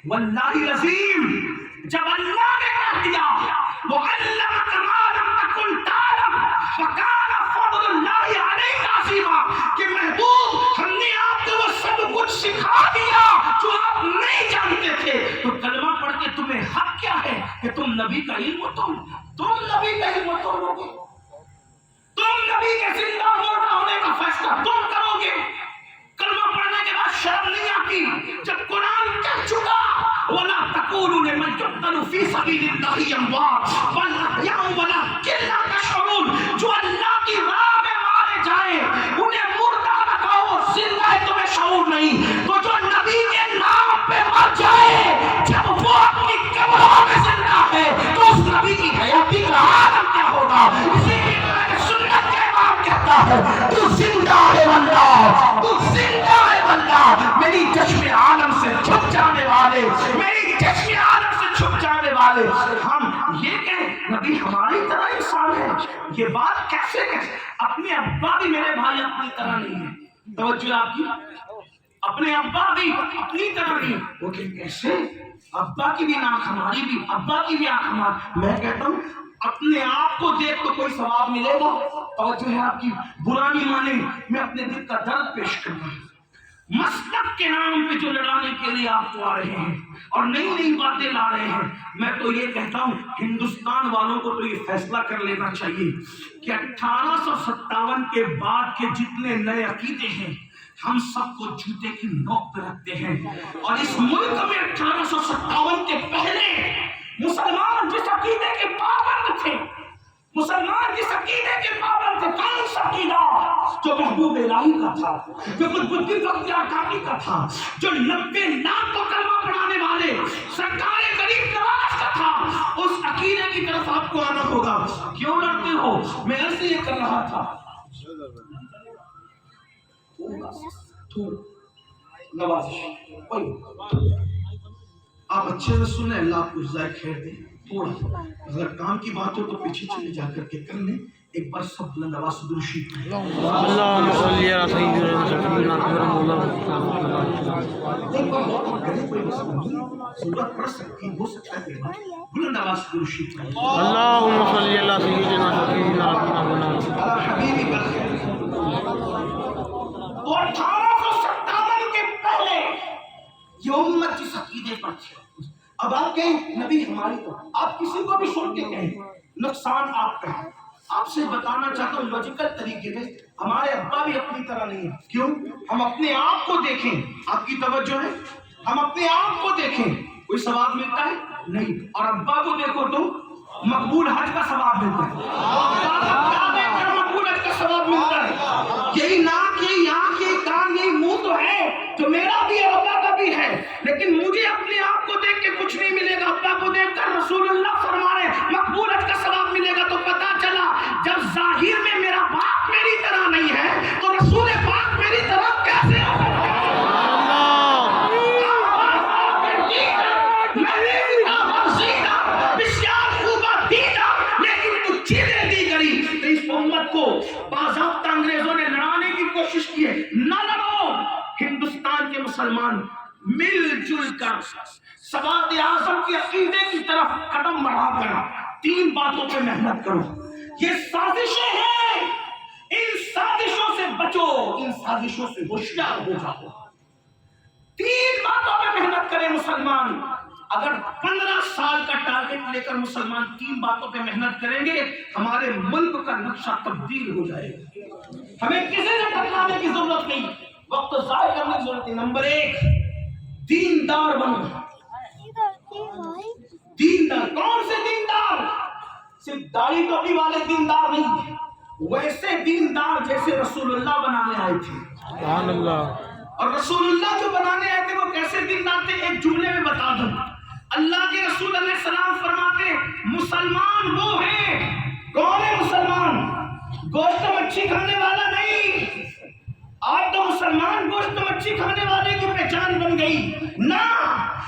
واللہ العظیم جب اللہ نے کہہ دیا وعلمک ما لم تکن تعلم وکان فضل اللہ علیک عظیما کہ محبوب ہم نے آپ کو وہ سب کچھ سکھا دیا جو آپ نہیں جانتے تھے، تو کلمہ پڑھ کے تمہیں حق کیا ہے کہ تم نبی کا علم تم نبی کا علم توڑو گے، تم نبی کے زندہ مردہ ہونے کا فیصلہ تم کرو گے۔ کلمہ پڑھنے کے بعد شرم نہیں آتی جب قرآن کہہ چکا وَلَا تَقُولُوا لِمَنْ يُقْتَلُ فِي سَبِيلِ اللَّهِ أَمْوَاتٌ بَلْ أَحْيَاءٌ وَلَكِنْ لَا تَشْعُرُونَ، جو اللہ کی راہ میں مارے جائیں انہیں مردہ نہ کہو، زندہ ہے، تمہیں شعور نہیں۔ تو جو نبی کے نام پہ مر جائے جب وہ اپنی قبروں میں زندہ ہے تو اس نبی کی حیاتی کا عالم کیا ہوگا؟ اسی لیے سنت کے امام کہتا ہے تو زندہ ہے واللہ، تو زندہ ہے واللہ، میری چشم عالم سے چھپ جانے والے، میری چشم عالم سے چھپ جانے والے۔ ہم یہ کہیں نبی ہماری طرح انسان ہے، یہ بات کیسے اپنے ابا بھی میرے بھائی اپنی طرح نہیں ہے، توجہ آپ کی، اپنے ابا بھی اپنی طرح نہیں، وہ کہ کیسے ابا کی بھی آنکھ ہماری بھی، ابا کی بھی آنکھ ہماری۔ میں کہتا ہوں اپنے آپ کو دیکھ تو کوئی ثواب ملے گا، توجہ ہے آپ کی، برا نہیں مانے، میں اپنے دل کا درد پیش کر رہا ہوں۔ مسلک کے نام پہ جو لڑانے کے لیے آپ تو آ رہے ہیں اور نئی نئی باتیں لا رہے ہیں، میں تو یہ کہتا ہوں ہندوستان والوں کو تو یہ فیصلہ کر لینا چاہیے کہ 1857 کے بعد کے جتنے نئے عقیدے ہیں ہم سب کو جوتے کی نوک پہ رکھتے ہیں، اور اس ملک میں 1857 کے پہلے مسلمان جس عقیدے کے پابند تھے، مسلمان جس عقیدے کے پابند تھے، کون سا عقیدہ؟ جو محبوب الہی کا تھا، جو قطب الدین بختیار کاکی کا تھا، جو 90 لاکھ کو کلمہ پڑھانے والے سرکار غریب نواز کا تھا، اس عقیدے کی طرف آپ کو آنا ہوگا۔ کیوں ڈرتے ہو؟ میں ایسے یہ کر رہا تھا، آپ اچھے سے سنیں، اللہ آپ کو جزائے خیر دے۔ تھوڑا اگر کام کی بات ہو تو پیچھے چلے جا کر کے کر لیں، ایک بار سب بلند آواز سے درود شریف پڑھیں۔ اللہم صلی علی سیدنا سیدنا سورت پڑھ سکتی ہو سکتا ہے، بلند آواز سے درود شریف پڑھیں۔ اللہم صلی علی سیدنا سیدنا حبیبی بالخیر۔ تو 1857 کے پہلے یہ امت جس عقیدے پر تھی، اب آپ کہیں نبی ہماری تو، آپ کسی کو بھی سن کے کہیں نقصان آپ کا ہے۔ آپ سے بتانا چاہتا ہوں لوجیکل طریقے میں، ہمارے ابا بھی اپنی طرح نہیں ہے۔ کیوں؟ ہم اپنے آپ کو دیکھیں، آپ کی توجہ ہے، ہم اپنے آپ کو دیکھیں، کوئی ثواب ملتا ہے نہیں، اور ابا کو دیکھو تو مقبول حج کا ثواب ملتا ہے، مقبول حج کا ثواب ملتا ہے۔ یہی ناک، یہی آنکھ، یہی کان، یہی منہ تو ہے جو میرا بھی ہے، ابا کا بھی ہے، لیکن مجھے اپنے آپ کو دیکھ کے کچھ نہیں ملے گا۔ ابا کو دیکھ کر رسول اللہ فرما رہے مقبول حج کا ثواب ملے گا، تو پتا چلا جب ظاہر میں میرا باپ میری طرح نہیں ہے تو رسول پاک میری طرح کیسے ہو سکتا ہے؟ کو باضابطہ انگریزوں نے لڑانے کی کوشش کی ہے، نہ لڑو۔ ہندوستان کے مسلمان مل جل کر سواد اعظم کے عقیدے کی طرف قدم بڑھا کر 3 باتوں پہ محنت کرو۔ یہ سازشیں ہیں، ان سازشوں سے بچو، ان سازشوں سے ہوشیار ہو جاؤ۔ 3 باتوں پہ محنت کرے مسلمان۔ اگر 15 سال کا ٹارگٹ لے کر مسلمان 3 باتوں پہ محنت کریں گے، ہمارے ملک کا نقشہ تبدیل ہو جائے گا۔ ہمیں کسی سے ٹکرانے کی ضرورت نہیں، وقت ضائع کرنے کی ضرورت نہیں۔ نمبر 1، دیندار بنو۔ دیندار، کون سے دیندار؟ صرف داڑھی ٹوپی والے دیندار نہیں، ویسے دیندار جیسے رسول اللہ بنانے آئے تھے۔ سبحان اللہ۔ اور رسول اللہ جو بنانے آئے تھے وہ کیسے دیندار تھے؟ ایک جملے میں بتا دوں، اللہ کے رسول علیہ السلام فرماتے مسلمان وہ ہیں، کون ہے مسلمان؟ گوشت مچھی کھانے والا نہیں۔ آج تو مسلمان گوشت مچھی کھانے والے کی پہچان بن گئی، نہ،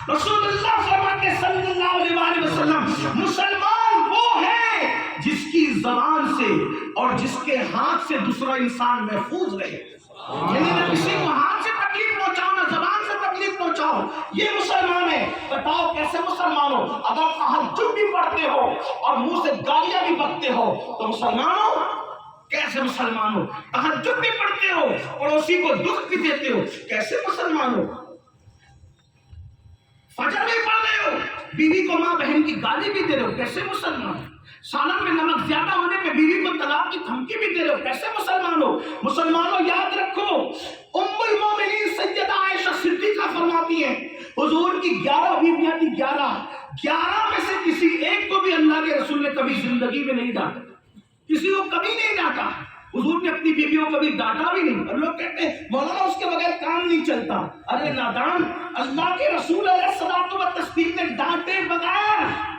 رسول اللہ فرماتے صلی اللہ علیہ وسلم مسلمان وہ ہے جس کی زبان سے اور جس کے ہاتھ سے دوسرا انسان محفوظ رہے، یعنی نہ کسی کو ہاتھ سے تکلیف پہنچاؤ نہ زبان سے تکلیف پہنچاؤ، یہ مسلمان ہے۔ بتاؤ کیسے مسلمانوں اگر تہجد بھی پڑھتے ہو اور منہ سے گالیاں بھی بکتے ہو تو مسلمانوں کیسے مسلمانوں؟ تہجد بھی پڑھتے ہو پڑوسی کو دکھ بھی دیتے ہو کیسے مسلمانوں؟ فجر بھی پڑھ رہے ہو بیوی کو ماں بہن کی گالی بھی دے رہے ہو کیسے مسلمان؟ سالن میں نمک زیادہ ہونے پہ بیوی کو طلاق کی دھمکی بھی دے رہے ہو کیسے مسلمانوں؟ مسلمانوں یاد رکھو ام المومنین سیدہ عائشہ صدیقہ فرماتی ہیں حضور کی 11 بیویاں تھی 11 میں سے کسی ایک کو بھی اللہ کے رسول نے کبھی زندگی میں نہیں ڈانٹا کسی کو کبھی نہیں ڈانٹا حضور نے اپنی بیویوں کو بھی ڈانٹا بھی نہیں اور لوگ کہتے ہیں مولانا اس کے بغیر کام نہیں چلتا ارے نادان اللہ کے رسول علیہ الصلوۃ والتسلیم نے ڈانٹے بغیر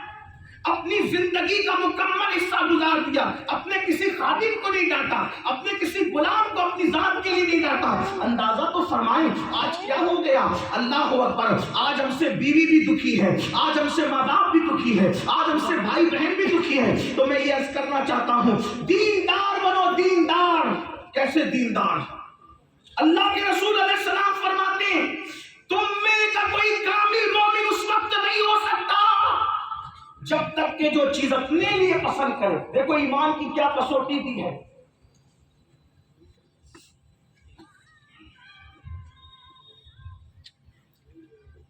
اپنی زندگی کا مکمل حصہ گزار دیا اپنے کسی خادم کو نہیں ڈانٹا اپنے کسی غلام کو اپنی ذات کے لیے نہیں ڈانٹا اندازہ تو فرمائیں آج کیا ہو گیا اللہ اکبر آج ہم سے بیوی بھی دکھی ہے آج ہم سے ماں باپ بھی دکھی ہے آج ہم سے بھائی بہن بھی دکھی ہے تو میں یہ عرض کرنا چاہتا ہوں دیندار بنو دیندار کیسے دیندار اللہ کے رسول علیہ السلام فرماتے ہیں تم میں کا کوئی کامل مومن اس وقت نہیں ہو سکتا جب تک کہ جو چیز اپنے لیے پسند کرے دیکھو ایمان کی کیا کسوٹی دی ہے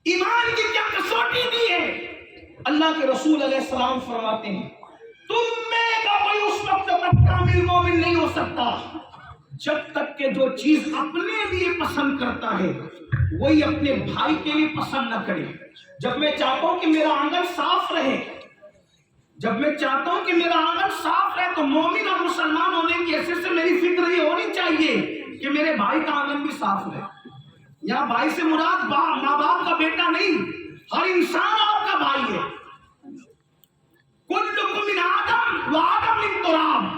ایمان کی کیا کسوٹی دی ہے اللہ کے رسول علیہ السلام فرماتے ہیں تم میں کا کوئی اس وقت تک کامل مومن نہیں ہو سکتا جب تک کہ جو چیز اپنے لیے پسند کرتا ہے وہی اپنے بھائی کے لیے پسند نہ کرے جب میں چاہتا ہوں کہ میرا آنگن صاف رہے جب میں چاہتا ہوں کہ میرا آنگن صاف رہے تو مومن اور مسلمان ہونے کی حیثیت سے میری فکر یہ ہونی چاہیے کہ میرے بھائی کا آنگن بھی صاف رہے یہاں بھائی سے مراد ماں باپ کا بیٹا نہیں ہر انسان آپ کا بھائی ہے کلکم من آدم و آدم من تراب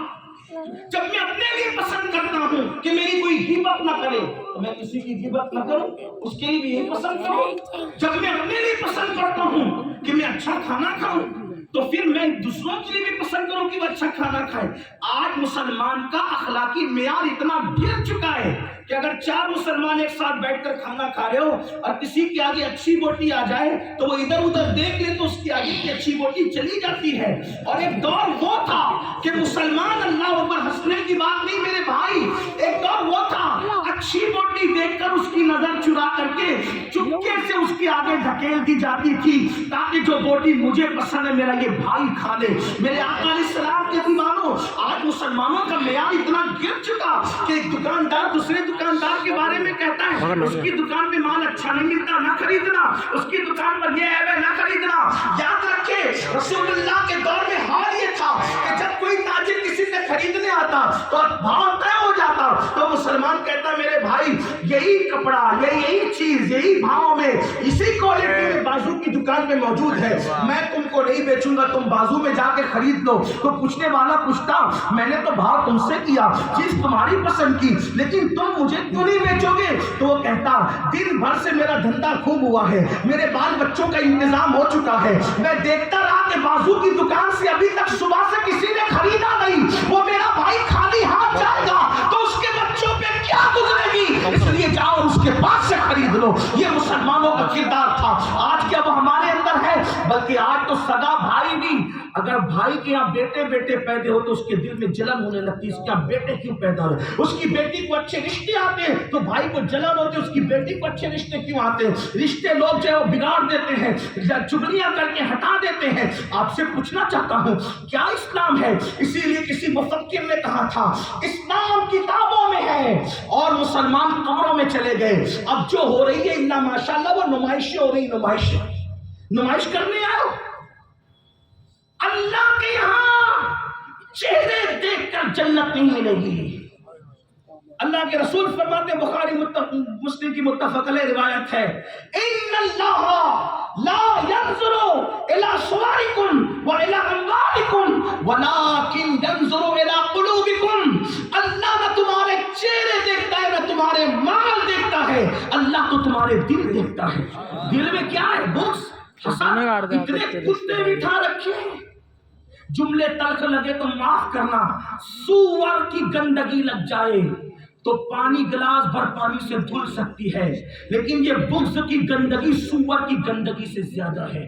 جب میں اپنے لیے پسند کرتا ہوں کہ میری کوئی غیبت نہ کرے تو میں کسی کی غیبت نہ کروں اس کے لیے بھی یہی پسند کروں جب میں اپنے لیے پسند کرتا ہوں کہ میں اچھا کھانا کھاؤں تو پھر میں دوسروں کے لیے بھی پسند کروں کہ وہ اچھا کھانا کھائے آج مسلمان کا اخلاقی معیار اتنا گر چکا ہے کہ اگر 4 مسلمان ایک ساتھ بیٹھ کر کھانا کھا رہے ہو اور کسی کے آگے اچھی بوٹی آ جائے تو وہ ادھر ادھر دیکھ لے تو اس کے آگے کی اچھی بوٹی چلی جاتی ہے اور ایک دور وہ تھا کہ مسلمان اللہ اوپر ہنسنے کی بات نہیں میرے بھائی ایک دور وہ تھا اچھی بوٹی دیکھ کر اس کی نظر چرا کر کے چپکے سے اس کے آگے دھکیل دی جاتی تھی تاکہ جو بوٹی مجھے پسند ہے میرا یہ بھائی کھا لے میرے آقا علیہ السلام کے دیوانوں آج مسلمانوں کا معیار اتنا گر چکا کہ ایک دکاندار دوسرے دکاندار کے بارے میں کہتا ہے اس کی دکان پہ مال اچھا نہیں ملتا نہ خریدنا اس کی دکان پر یہ ہے نہ خریدنا یاد رکھے رسول اللہ کے دور میں حال یہ تھا کہ جب کوئی تاجر کسی سے خریدنے آتا تو بھاؤ طے ہو جاتا تو مسلمان کہتا میرے بھائی یہی کپڑا یہی چیز یہی بھاؤ میں اسی کوالٹی میں بازو کی دکان میں موجود ہے میں تم کو نہیں بیچوں گا تم بازو میں جا کے خرید لو تو پوچھنے والا پوچھتا میں نے تو بھاؤ تم سے کیا چیز تمہاری پسند کی لیکن تم مجھے کیوں نہیں بیچو گے تو وہ کہتا دن بھر سے میرا دھندا خوب ہوا ہے میرے بال بچوں کا انتظام ہو چکا ہے میں دیکھتا رہا کہ بازو کی دکان سے ابھی تک صبح سے کسی نے خریدا نہیں وہ میرا بھائی خالی ہاتھ جائے گا تو اس کے بچوں پہ کیا گزرے گی اس لیے جاؤ اس کے پاس سے خرید لو یہ مسلمانوں کا کردار تھا آج کیا وہ ہمارے اندر ہے بلکہ آج تو سگا بھائی بھی اگر بھائی کے یہاں بیٹے پیدا ہو تو اس کے دل میں جلن ہونے لگتی ہے اس کے یہاں بیٹے کیوں پیدا ہوئے اس کی بیٹی کو اچھے رشتے آتے ہیں تو بھائی کو جلن ہوتی ہے اس کی بیٹی کو اچھے رشتے کیوں آتے ہیں رشتے لوگ جو ہے وہ بگاڑ دیتے ہیں چگلیاں کر کے ہٹا دیتے ہیں آپ سے پوچھنا چاہتا ہوں کیا اسلام ہے اسی لیے کسی مفکر نے کہا تھا اسلام کتابوں میں ہے اور مسلمان قبروں میں چلے گئے اب جو ہو رہی ہے اللہ ماشاءاللہ وہ نمائشیں ہو رہی نمائش کرنے آؤ اللہ کے یہاں چہرے دیکھ کر جنت نہیں ملے گی اللہ کے رسول فرماتے بخاری مسلم کی متفق علیہ روایت ہے ان اللہ لا ينظر الى صورکم والى اموالکم ولكن ينظر الى قلوبکم اللہ نہ تمہارے چہرے دیکھتا ہے نہ تمہارے مال دیکھتا ہے اللہ تو تمہارے دل دیکھتا ہے دل میں کیا ہے بغض حسد اتنے کتے بٹھا رکھے جملے تلخ لگے تو معاف کرنا سور کی گندگی لگ جائے تو پانی گلاس بھر پانی سے دھل سکتی ہے، لیکن یہ بغض کی گندگی سور کی گندگی سے زیادہ ہے۔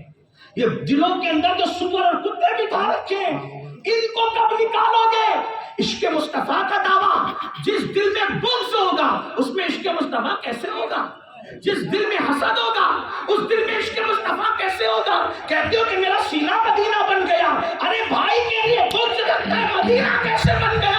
یہ دلوں کے اندر جو سور اور کتے بٹھا رکھے ہیں، ان کو کب نکالو گے؟ عشق مصطفیٰ کا دعویٰ، جس دل میں بغض ہوگا اس میں عشق مصطفیٰ کیسے ہوگا؟ جس دل میں حسد ہوگا اس دل میں عشق مصطفیٰ کیسے ہوگا؟ کہتے ہو کہ میرا سینہ مدینہ بن گیا، ارے بھائی کے لیے بغض رکھتا ہے، مدینہ کیسے بن گیا؟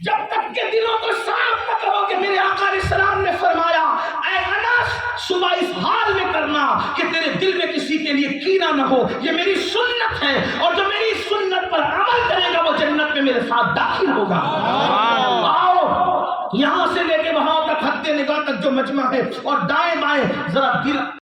جب تک کہ دلوں کو صاف نہ کرو گے، میرے آقا علیہ السلام نے فرمایا اے انس صبح اس حال میں کرنا کہ تیرے دل میں کسی کے لیے کینہ نہ ہو، یہ میری سنت ہے، اور جو میری سنت پر عمل کرے گا وہ جنت میں میرے ساتھ داخل ہوگا۔ آؤ یہاں سے لے کے وہاں تک، حد نگاہ تک جو مجمع ہے، اور دائیں بائیں ذرا دل